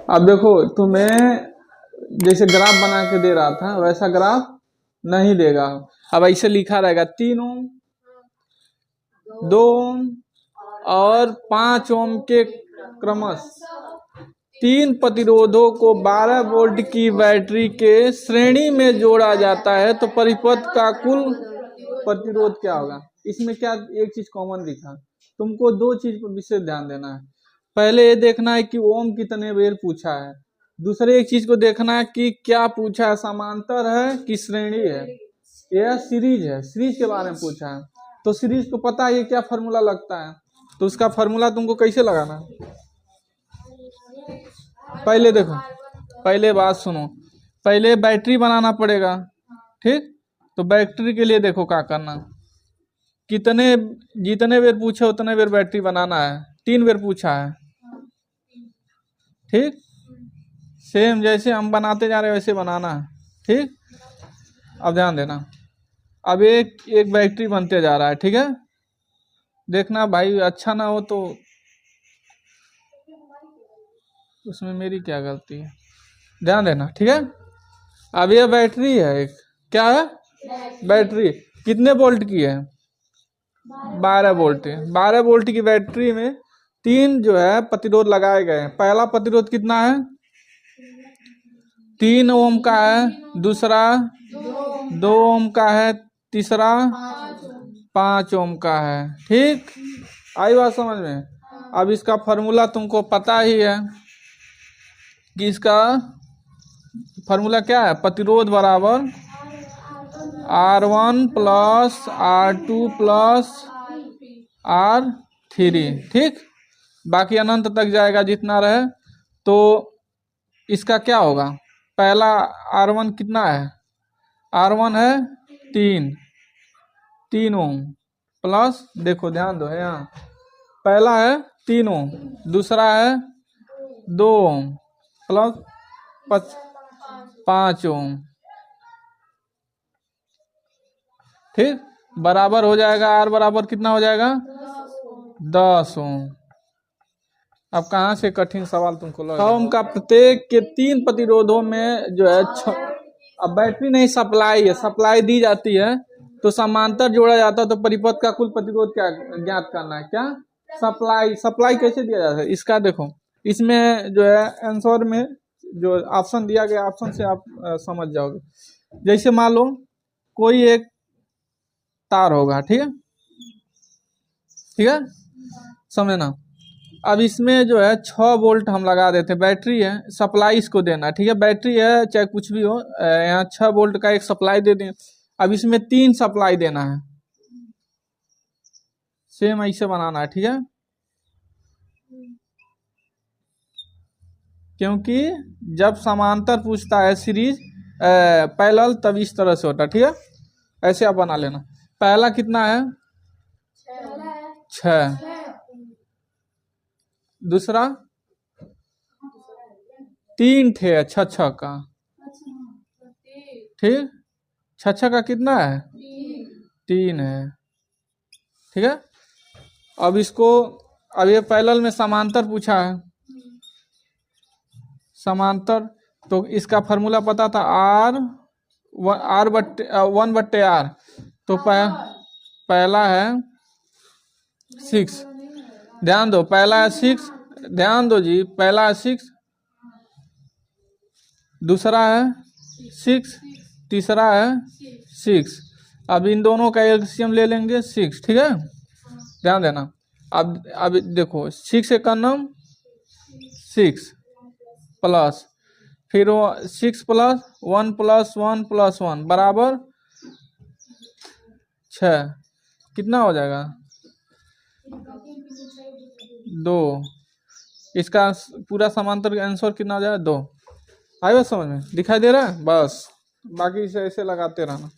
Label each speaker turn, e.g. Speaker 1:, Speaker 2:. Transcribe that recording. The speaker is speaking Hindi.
Speaker 1: अब देखो तुम्हें जैसे ग्राफ बना के दे रहा था वैसा ग्राफ नहीं देगा। अब ऐसे लिखा रहेगा 3 ओम, 2 ओम और 5 ओम के क्रमश 3 प्रतिरोधों को 12 वोल्ट की बैटरी के श्रेणी में जोड़ा जाता है तो परिपथ का कुल प्रतिरोध क्या होगा। इसमें क्या एक चीज कॉमन दिखा, तुमको दो चीज पर विशेष ध्यान देना है। पहले ये देखना है कि ओम कितने बेर पूछा है, दूसरे एक चीज को देखना है कि क्या पूछा है, समांतर है कि श्रेणी है, यह सीरीज है, सीरीज के बारे में पूछा है। तो सीरीज को पता है ये क्या फॉर्मूला लगता है, तो उसका फॉर्मूला तुमको कैसे लगाना है। पहले देखो, पहले बात सुनो, पहले बैटरी बनाना पड़ेगा, ठीक। तो बैटरी के लिए देखो क्या करना, कितने जितने बेर पूछे उतने बेर बैटरी बनाना है। 3 बेर पूछा है, ठीक। सेम जैसे हम बनाते जा रहे हैं वैसे बनाना है, ठीक। अब ध्यान देना, अब एक बैटरी बनते जा रहा है, ठीक है। देखना भाई अच्छा ना हो तो उसमें मेरी क्या गलती है, ध्यान देना, ठीक है। अब ये बैटरी है, एक क्या है, बैटरी कितने वोल्ट की है, 12 वोल्ट है। 12 वोल्ट की बैटरी में 3 जो है प्रतिरोध लगाए गए हैं। पहला प्रतिरोध कितना है, 3 ओम का है, दूसरा 2 ओम का है, तीसरा 5 ओम का है, ठीक। आई बात समझ में। अब इसका फॉर्मूला तुमको पता ही है कि इसका फॉर्मूला क्या है, प्रतिरोध बराबर R1 plus R2 plus R3, ठीक। बाकी अनंत तक जाएगा जितना रहे। तो इसका क्या होगा, पहला R1 कितना है, R1 है 3 ओम प्लस, देखो ध्यान दो है यहाँ, पहला है 3 ओम, दूसरा है 2 ओम प्लस 5 ओम, ठीक। बराबर हो जाएगा, R बराबर कितना हो जाएगा 10 ओम। अब कहाँ से कठिन सवाल तुमको लगा। ओम का प्रत्येक के 3 प्रतिरोधों में जो है अब बैटरी नहीं सप्लाई है, सप्लाई दी जाती है तो समांतर जोड़ा जाता है तो परिपथ का कुल प्रतिरोध क्या ज्ञात करना है, क्या सप्लाई कैसे दिया जाता है। इसका देखो, इसमें जो है आंसर में जो ऑप्शन दिया गया ऑप्शन से आप समझ जाओगे। जैसे मान लो कोई एक तार होगा, ठीक है, ठीक है, समझना। अब इसमें जो है 6 वोल्ट हम लगा देते हैं, बैटरी है, सप्लाई इसको देना, ठीक है, बैटरी है चाहे कुछ भी हो, यहाँ 6 वोल्ट का एक सप्लाई दे दें। अब इसमें 3 सप्लाई देना है, सेम ऐसे बनाना है, ठीक है, क्योंकि जब समांतर पूछता है सीरीज पैरेलल तब इस तरह से होता है, ठीक है। ऐसे आप बना लेना। पहला कितना है 6, दूसरा 3 थे 6 का, ठीक, 6 का कितना है 3 है, ठीक है। अब इसको, अब ये पैरेलल में समांतर पूछा है, समांतर, तो इसका फॉर्मूला पता था R 1/R, तो पहला है 6, ध्यान दो, पहला है 6, ध्यान दो जी, पहला है 6, दूसरा है 6, तीसरा है 6। अब इन दोनों का एलसीएम ले लेंगे 6, ठीक है, ध्यान देना। अब देखो 6 का नाम 6 प्लस, फिर 6 प्लस 1 प्लस 1 प्लस 1 बराबर 6, कितना हो जाएगा 2। इसका पूरा समांतर आंसर कितना हो जाएगा 2। आएगा समझ में, दिखाई दे रहा है, बस बाकी इसे ऐसे लगाते रहना।